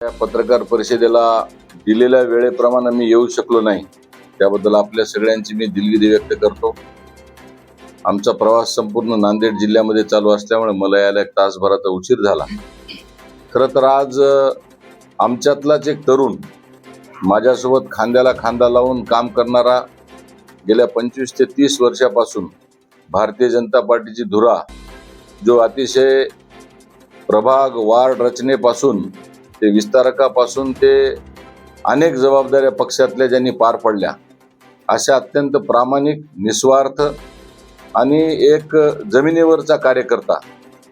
या पत्रकार परिषदेला दिलेल्या वेळेप्रमाणे मी येऊ शकलो नाही, त्याबद्दल आपल्या सगळ्यांची मी दिलगिरी व्यक्त करतो. आमचा प्रवास संपूर्ण नांदेड जिल्ह्यामध्ये चालू असल्यामुळे मला यायला 1 तासभराचा उशीर झाला. खरं तर आज आमच्यातलाच एक तरुण, माझ्यासोबत खांद्याला खांदा लावून काम करणारा, गेल्या 25 ते 30 वर्षापासून भारतीय जनता पार्टीची धुरा, जो अतिशय प्रभाग वार्ड रचनेपासून ते विस्तारकापासून ते अनेक जबाबदाऱ्या पक्षातल्या ज्यांनी पार पडल्या, अशा अत्यंत प्रामाणिक, निस्वार्थ आणि एक जमिनीवरचा कार्यकर्ता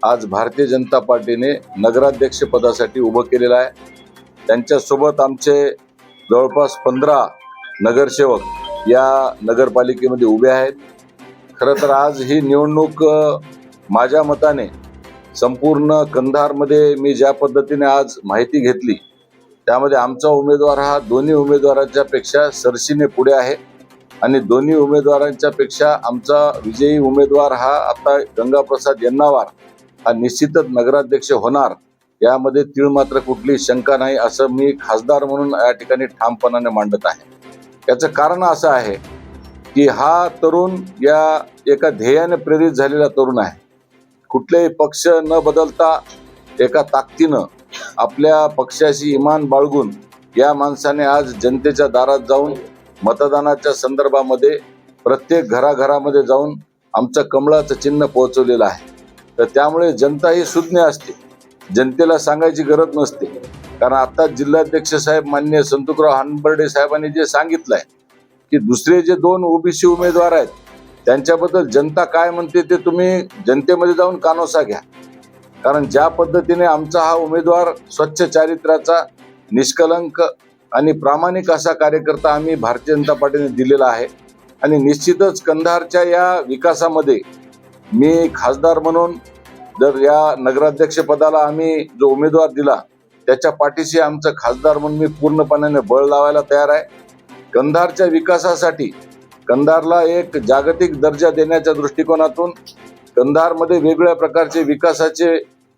आज भारतीय जनता पार्टीने नगराध्यक्ष पदासाठी उभं केलेला आहे. त्यांच्यासोबत आमचे जवळपास 15 नगरसेवक या नगरपालिकेमध्ये उभे आहेत. खरं तर आज ही निवडणूक माझ्या मताने संपूर्ण कंधारमध्ये मी ज्या पद्धतीने आज माहिती घेतली, त्यामध्ये आमचा उमेदवार हा दोन्ही उमेदवारांच्या पेक्षा सरसीने पुढे आहे आणि दोन्ही उमेदवारांच्या पेक्षा आमचा विजयी उमेदवार हा आता गंगाप्रसाद यन्नावार हा निश्चितच नगराध्यक्ष होणार, यामध्ये तीळ मात्र कुठली शंका नाही, असं मी खासदार म्हणून या ठिकाणी ठामपणाने मांडत आहे. याचं कारण असं आहे की हा तरुण या एका ध्येयाने प्रेरित झालेला तरुण आहे. कुठलेही पक्ष न बदलता एका ताकदीनं आपल्या पक्षाशी इमान बाळगून या माणसाने आज जनतेच्या दारात जाऊन मतदानाच्या संदर्भामध्ये प्रत्येक घराघरामध्ये जाऊन आमचं कमळाचं चिन्ह पोहोचवलेलं आहे. तर त्यामुळे जनता ही सुज्ञ असते, जनतेला सांगायची गरज नसते. कारण आता जिल्हाध्यक्ष साहेब माननीय संतुकराव हंबर्डे साहेबांनी जे सांगितलंय की दुसरे जे 2 ओबीसी उमेदवार आहेत त्यांच्याबद्दल जनता काय म्हणते ते तुम्ही जनतेमध्ये जाऊन कानोसा घ्या. कारण ज्या पद्धतीने आमचा हा उमेदवार स्वच्छ चारित्र्याचा, निष्कलंक आणि प्रामाणिक असा कार्यकर्ता आम्ही भारतीय जनता पार्टीने दिलेला आहे आणि निश्चितच कंधारच्या या विकासामध्ये मी खासदार म्हणून जर या नगराध्यक्ष पदाला आम्ही जो उमेदवार दिला त्याच्या पाठीशी आमचं खासदार म्हणून मी पूर्णपणे बळ लावायला तयार आहे. कंधारच्या विकासासाठी, कंधारला एक जागतिक दर्जा देण्याच्या दृष्टिकोनातून, कंधारमध्ये वेगवेगळ्या प्रकारचे विकासाचे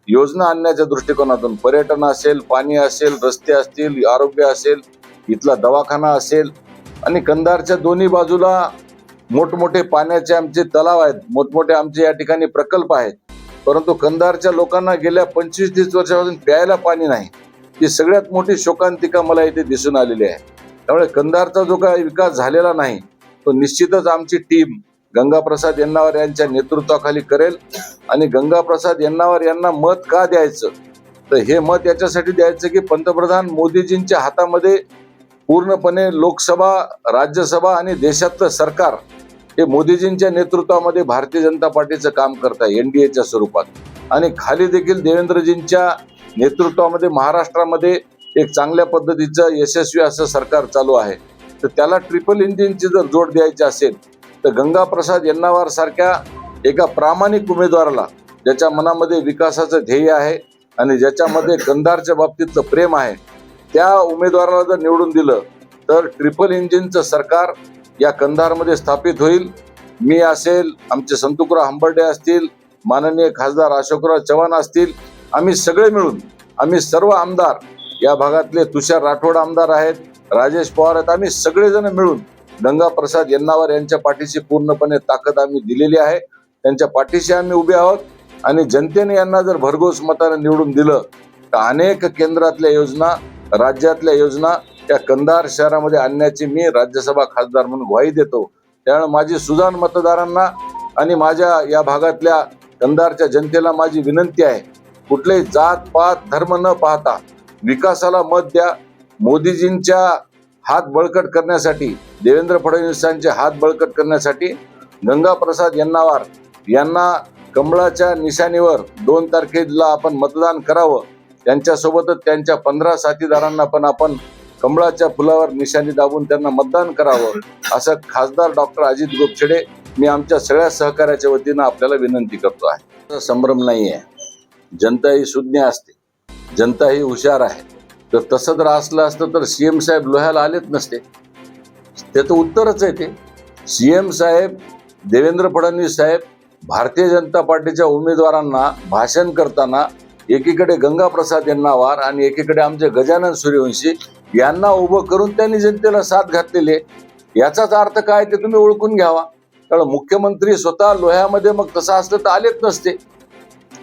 योजना आणण्याच्या दृष्टिकोनातून, पर्यटन असेल, पाणी असेल, रस्ते असतील, आरोग्य असेल, इथला दवाखाना असेल आणि कंधारच्या दोन्ही बाजूला मोठमोठे पाण्याचे आमचे तलाव आहेत, मोठमोठे आमचे या ठिकाणी प्रकल्प आहेत. परंतु कंधारच्या लोकांना गेल्या 25-30 वर्षापासून प्यायला पाणी नाही, ही सगळ्यात मोठी शोकांतिका मला इथे दिसून आलेली आहे. त्यामुळे कंधारचा जो काही विकास झालेला नाही तो निश्चितच आमची टीम गंगाप्रसाद यन्नावार यांच्या नेतृत्वाखाली करेल. आणि गंगाप्रसाद यन्नावार यांना मत का द्यायचं, तर हे मत याच्यासाठी द्यायचं की पंतप्रधान मोदीजींच्या हातामध्ये पूर्णपणे लोकसभा, राज्यसभा आणि देशातलं सरकार हे मोदीजींच्या नेतृत्वामध्ये भारतीय जनता पार्टीचं काम करत आहे NDAच्या स्वरूपात. आणि खाली देखील देवेंद्रजींच्या नेतृत्वामध्ये महाराष्ट्रामध्ये एक चांगल्या पद्धतीचं यशस्वी असं सरकार चालू आहे. तर त्याला ट्रिपल इंजिनची जर जोड द्यायची असेल तर गंगाप्रसाद यन्नावार सारख्या एका प्रामाणिक उमेदवाराला, ज्याच्या मनामध्ये विकासाचं ध्येय आहे आणि ज्याच्यामध्ये कंधारच्या बाबतीतलं प्रेम आहे, त्या उमेदवाराला जर निवडून दिलं तर ट्रिपल इंजिनचं सरकार या कंधारमध्ये स्थापित होईल. मी असेल, आमचे संतुकराव हंबर्डे असतील, माननीय खासदार अशोकराव चव्हाण असतील, आम्ही सगळे मिळून, आम्ही सर्व आमदार, या भागातले तुषार राठोड आमदार आहेत, राजेश पवार आहेत, आम्ही सगळेजण मिळून गंगाप्रसाद यन्नावार यांच्या पाठीशी पूर्णपणे ताकद आम्ही दिलेली आहे. त्यांच्या पाठीशी आम्ही उभे आहोत आणि जनतेने यांना जर भरघोस मताने निवडून दिलं तर अनेक केंद्रातल्या योजना, राज्यातल्या योजना त्या कंधार शहरामध्ये आणण्याची मी राज्यसभा खासदार म्हणून ग्वाही देतो. त्यामुळे माझी सुजाण मतदारांना आणि माझ्या या भागातल्या कंधारच्या जनतेला माझी विनंती आहे, कुठलेही जात पात धर्म न पाहता विकासाला मत द्या. मोदीजींच्या हात बळकट करण्यासाठी, देवेंद्र फडणवीसांचे हात बळकट करण्यासाठी गंगाप्रसाद यन्नावार यांना कमळाच्या निशाणीवर 2 तारखेला आपण मतदान करावं. त्यांच्यासोबतच त्यांच्या 15 साथीदारांना पण आपण कमळाच्या फुलावर निशाणी दाबून त्यांना मतदान करावं, असं खासदार डॉक्टर अजित गोपछडे मी आमच्या सगळ्या सहकार्याच्या वतीनं आपल्याला विनंती करतो आहे. संभ्रम नाही आहे, जनता ही सुज्ञ असते, जनता ही हुशार आहे. तर तसं जर असलं असतं तर CM साहेब लोह्याला आलेच नसते. त्याचं उत्तरच आहे ते. CM साहेब, देवेंद्र फडणवीस साहेब भारतीय जनता पार्टीच्या उमेदवारांना भाषण करताना एकीकडे गंगाप्रसाद यन्नावार आणि एकीकडे आमचे गजानन सूर्यवंशी यांना उभं करून त्यांनी जनतेला साथ घातलेली आहे. याचाच अर्थ काय ते तुम्ही ओळखून घ्यावा. कारण मुख्यमंत्री स्वतः लोह्यामध्ये मग तसं असलं तर आलेच नसते.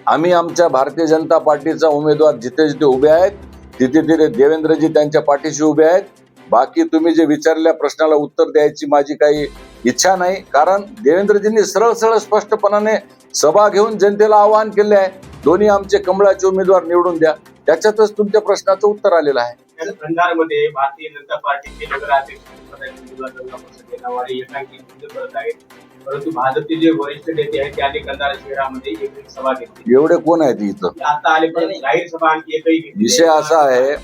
आम्ही आमच्या भारतीय जनता पार्टीचा उमेदवार जिथे जिथे उभे आहेत तिथे तिथे देवेंद्रजी त्यांच्या पाठीशी उभे आहेत. बाकी तुम्ही जे विचारलेल्या प्रश्नाला उत्तर द्यायची माझी काही इच्छा नाही. कारण देवेंद्रजींनी सरळ सरळ स्पष्टपणाने सभा घेऊन जनतेला आवाहन केले आहे, दोन्ही आमचे कमळाचे उमेदवार निवडून द्या. त्याच्यातच तुमच्या प्रश्नाचं उत्तर आलेलं आहे. कंधारमध्ये भारतीय जनता पार्टीचे नगराध्यक्ष एकांकी युद्ध करत आहेत, परंतु भाजपचे जे वरिष्ठ नेते आहेत त्यांनी कंधार शहरामध्ये एक सभा घेतली. एवढे कोण आहेत इथं? आता आले पण जाहीर सभा आणखी एकही घेतली. विषय असा आहे,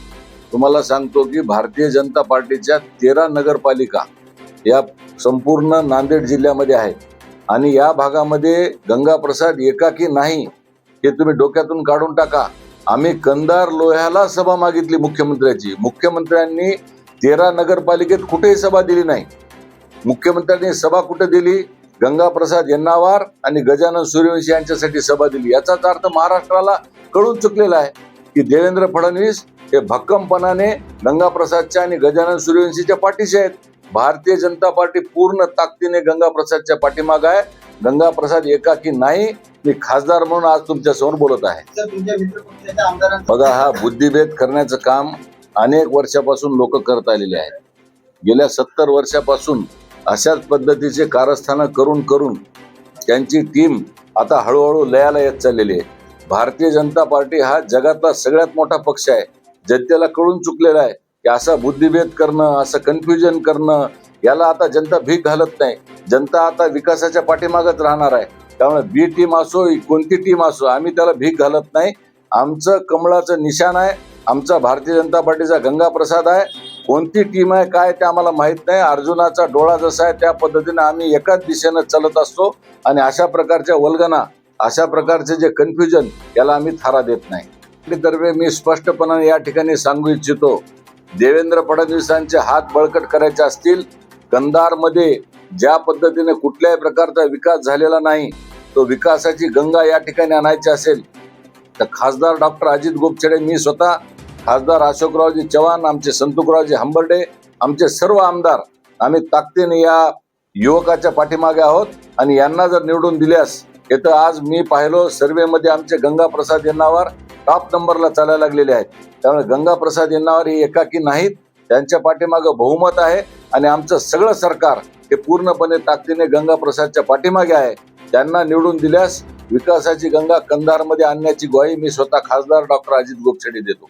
तुम्हाला सांगतो की भारतीय जनता पार्टीच्या 13 नगरपालिका या संपूर्ण नांदेड जिल्ह्यामध्ये आहेत आणि या भागामध्ये गंगाप्रसाद एकाकी नाही हे तुम्ही डोक्यातून काढून टाका. आम्ही कंधार लोह्याला सभा मागितली मुख्यमंत्र्याची. मुख्यमंत्र्यांनी 13 नगरपालिकेत कुठेही सभा दिली नाही. मुख्यमंत्र्यांनी सभा कुठे दिली? गंगाप्रसाद यन्नावार आणि गजानन सूर्यवंशी यांच्यासाठी सभा दिली. याचाच अर्थ महाराष्ट्राला कळून चुकलेला आहे की देवेंद्र फडणवीस हे भक्कमपणाने गंगाप्रसादच्या आणि गजानन सूर्यवंशीच्या पाठीशी आहेत. भारतीय जनता पार्टी पूर्ण ताकदीने गंगाप्रसादच्या पाठीमागे आहे. गंगाप्रसाद एकाकी नाही. मी खासदार म्हणून आज तुमच्या समोर बोलत आहे. बघा, हा बुद्धिभेद करण्याचं काम अनेक वर्षापासून लोक करत आलेले आहेत. गेल्या 70 वर्षापासून अशाच पद्धतीचे कारस्थानं करून करून त्यांची टीम आता हळूहळू लयाला येत चाललेली आहे. भारतीय जनता पार्टी हा जगातला सगळ्यात मोठा पक्ष आहे. जनतेला कळून चुकलेला आहे की असा बुद्धिभेद करणं, असं कन्फ्युजन करणं, याला आता जनता भीक घालत नाही. जनता आता विकासाच्या पाठीमागच राहणार आहे. त्यामुळे बी टीम असो कोणती टीम असो, आम्ही त्याला भीक घालत नाही. आमचं कमळाचं निशाण आहे, आमचा भारतीय जनता पार्टीचा गंगाप्रसाद आहे. कोणती टीम आहे काय ते आम्हाला माहित नाही. अर्जुनाचा डोळा जसा आहे त्या पद्धतीने आम्ही एकाच दिशेनं चालत असतो आणि अशा प्रकारच्या वल्गना, अशा प्रकारचे जे कन्फ्युजन, याला आम्ही थारा देत नाही. तर्फे मी स्पष्टपणाने या ठिकाणी सांगू इच्छितो, देवेंद्र फडणवीसांचे हात बळकट करायचे असतील, कंधारमध्ये ज्या पद्धतीने कुठल्याही प्रकारचा विकास झालेला नाही तो विकासाची गंगा या ठिकाणी आणायची असेल तर खासदार डॉक्टर अजित गोपछडे, मी स्वतः, खासदार अशोकरावजी चव्हाण, आमचे संतोकरावजी हंबर्डे, आमचे सर्व आमदार, आम्ही ताकदीने या युवकाच्या पाठीमागे आहोत. आणि यांना जर निवडून दिल्यास, तर आज मी पाहिलो सर्वेमध्ये आमचे गंगाप्रसाद यन्नावार टॉप नंबरला चालायला लागलेले आहेत. त्यामुळे गंगाप्रसाद यन्नावार ही एकाकी नाहीत, त्यांच्या पाठीमागे बहुमत आहे आणि आमचं सगळं सरकार हे पूर्णपणे ताकदीने गंगाप्रसादच्या पाठीमागे आहे. त्यांना निवडून दिल्यास विकासाची गंगा कंधारमध्ये आणण्याची ग्वाही मी स्वतः खासदार डॉक्टर अजित गोपछडे देतो.